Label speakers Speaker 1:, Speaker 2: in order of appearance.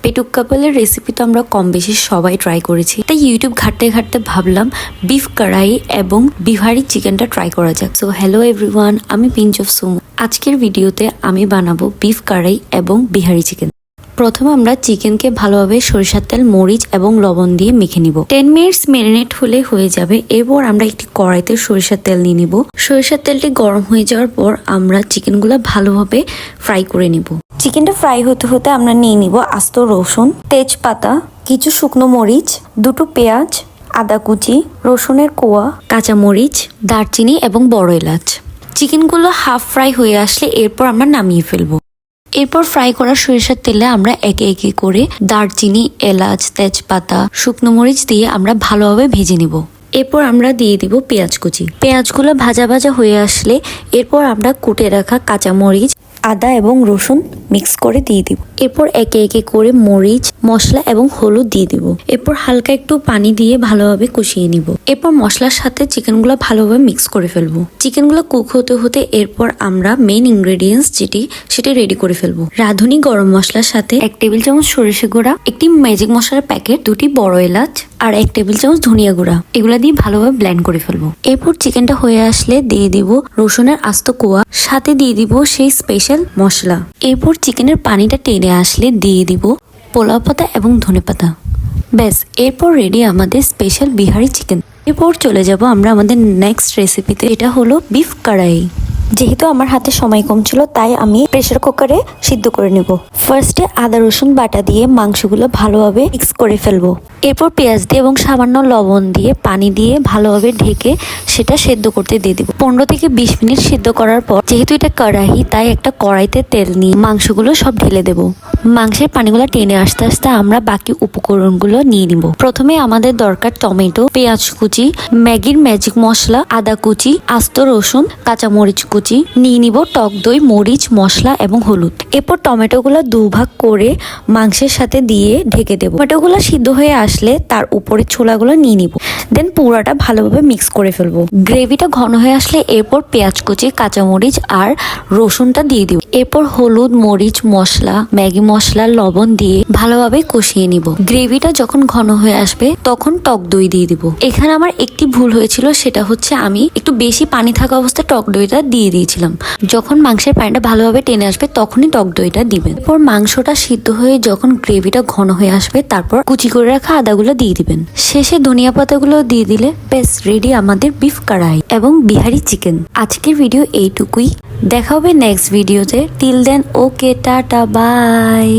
Speaker 1: পেটুক কাপলের recipe তো আমরা কম বেশি সবাই ট্রাই করেছি, তাই ইউটিউব ঘাটতে ঘাটতে ভাবলাম বিফ কড়াই এবং বিহারি চিকেনটা ট্রাই করা যাক। সো হ্যালো এভরিওয়ান, আমি পিঞ্চ অফ সুমু। আজকের ভিডিওতে আমি বানাবো বিফ কড়াই এবং বিহারি চিকেন। প্রথমে আমরা চিকেনকে ভালোভাবে সরিষার তেল, মরিচ এবং লবণ দিয়ে মেখে নিব। 10 মিনিটস ম্যারিনেট হলে হয়ে যাবে। এরপর আমরা একটি কড়াইতে সরিষার তেল নিয়ে নিব। সরিষার তেলটি গরম হয়ে যাওয়ার পর আমরা চিকেনগুলো ভালোভাবে ফ্রাই করে নিব। চিকেনটা ফ্রাই হতে হতে আমরা নিয়ে নিব আস্ত রসুন, তেজপাতা, কিছু শুকনো মরিচ, দুটো পেঁয়াজ, আদা কুচি, রসুনের কোয়া, কাঁচামরিচ, দারচিনি এবং বড় এলাচ। চিকেনগুলো হাফ ফ্রাই হয়ে আসলে এরপর আমরা নামিয়ে ফেলবো। এরপর ফ্রাই করা সরিষার তেলে আমরা একে একে করে দারচিনি, এলাচ, তেজপাতা, শুকনো মরিচ দিয়ে আমরা ভালোভাবে ভেজে নিব। এরপর আমরা দিয়ে দিব পেঁয়াজ কুচি। পেঁয়াজগুলো ভাজা ভাজা হয়ে আসলে এরপর আমরা কুটে রাখা কাঁচামরিচ, আদা এবং রসুন মিক্স করে দিয়ে দিব। এরপর একে একে করে মরিচ, মশলা এবং হলুদ দিয়ে দিব। এরপর হালকা একটু পানি দিয়ে ভালোভাবে কষিয়ে নিব। এরপর মশলার সাথে চিকেনগুলো ভালোভাবে মিক্স করে ফেলবো। চিকেনগুলো কুক হতে হতে এরপর আমরা মেইন ইনগ্রেডিয়েন্টস সেটা রেডি করে ফেলবো। রাঁধুনি গরম মশলার সাথে 1 টেবিল চামচ সরিষা গুঁড়া, একটি ম্যাজিক মশলার প্যাকেট, 2টি বড় এলাচ আর 1 টেবিল চামচ ধনিয়া গুঁড়া, এগুলা দিয়ে ভালোভাবে ব্লেন্ড করে ফেলবো। এরপর চিকেনটা হয়ে আসলে দিয়ে দিব রসুনের আস্ত কোয়া, সাথে দিয়ে দিব সেই স্পেশাল মশলা। এরপর চিকেনের পানিটা টেনে আসলে দিয়ে দিব পোলাও পাতা এবং ধনেপাতা। ব্যাস, এরপর রেডি আমাদের স্পেশাল বিহারি চিকেন। এরপর চলে যাব আমরা আমাদের নেক্সট রেসিপিতে। এটা হলো বিফ কড়াই। যেহেতু আমার হাতে সময় কম ছিল তাই আমি প্রেসার কুকারে সিদ্ধ করে নেব। ফার্স্টে আদা রসুন বাটা দিয়ে মাংসগুলো ভালোভাবে মিক্স করে ফেলবো। এরপর পেঁয়াজ দিয়ে এবং সামান্য লবণ দিয়ে পানি দিয়ে ভালোভাবে ঢেকে সেটা সেদ্ধ করতে দিয়ে দিব। 15 থেকে 20 মিনিট সিদ্ধ করার পর, যেহেতু এটা কড়াই তাই একটা কড়াইতে তেল নিয়ে মাংসগুলো সব ঢেলে দেব। মাংসের পানিগুলো টেনে আসতে আসতে আমরা বাকি উপকরণগুলো নিয়ে নিব। প্রথমে আমাদের দরকার টমেটো, পেঁয়াজ কুচি, ম্যাগির ম্যাজিক মশলা, আদা কুচি, আস্ত রসুন, কাঁচামরিচ কুচি, নিয়ে নিব টক দই, মরিচ, মশলা এবং হলুদ। এরপর টমেটোগুলো দুভাগ করে মাংসের সাথে দিয়ে ঢেকে দেব। টমেটোগুলো সিদ্ধ হয়ে আসলে তার উপরে ছোলাগুলো নিয়ে নিব। দেন পুরাটা ভালোভাবে মিক্স করে ফেলবো। গ্রেভিটা ঘন হয়ে আসলে এরপর পেঁয়াজ কুচি, কাঁচামরিচ আর রসুনটা দিয়ে দিব। এরপর হলুদ, মরিচ, মশলা, ম্যাগি মশলা, লবণ দিয়ে ভালোভাবে কষিয়ে নিব। গ্রেভিটা যখন ঘন হয়ে আসবে তখন টক দই দিয়ে দিব। এখানে আমার একটি ভুল হয়েছিল, সেটা হচ্ছে আমি একটু বেশি পানি থাকা অবস্থায় টক দইটা দিয়ে দিয়েছিলাম। যখন মাংসের পানিটা ভালোভাবে টেনে আসবে তখনই টক দইটা দিবেন। এরপর মাংসটা সিদ্ধ হয়ে যখন গ্রেভিটা ঘন হয়ে আসবে তারপর কুচি করে রাখা আদাগুলো দিয়ে দিবেন। শেষে ধনিয়া পাতাগুলো দিয়ে দিলে বেশ রেডি আমাদের বিফ কড়াই এবং বিহারি চিকেন। আজকের ভিডিও এইটুকুই। দেখা হবে নেক্সট ভিডিওতে। Till then okay, tata, by.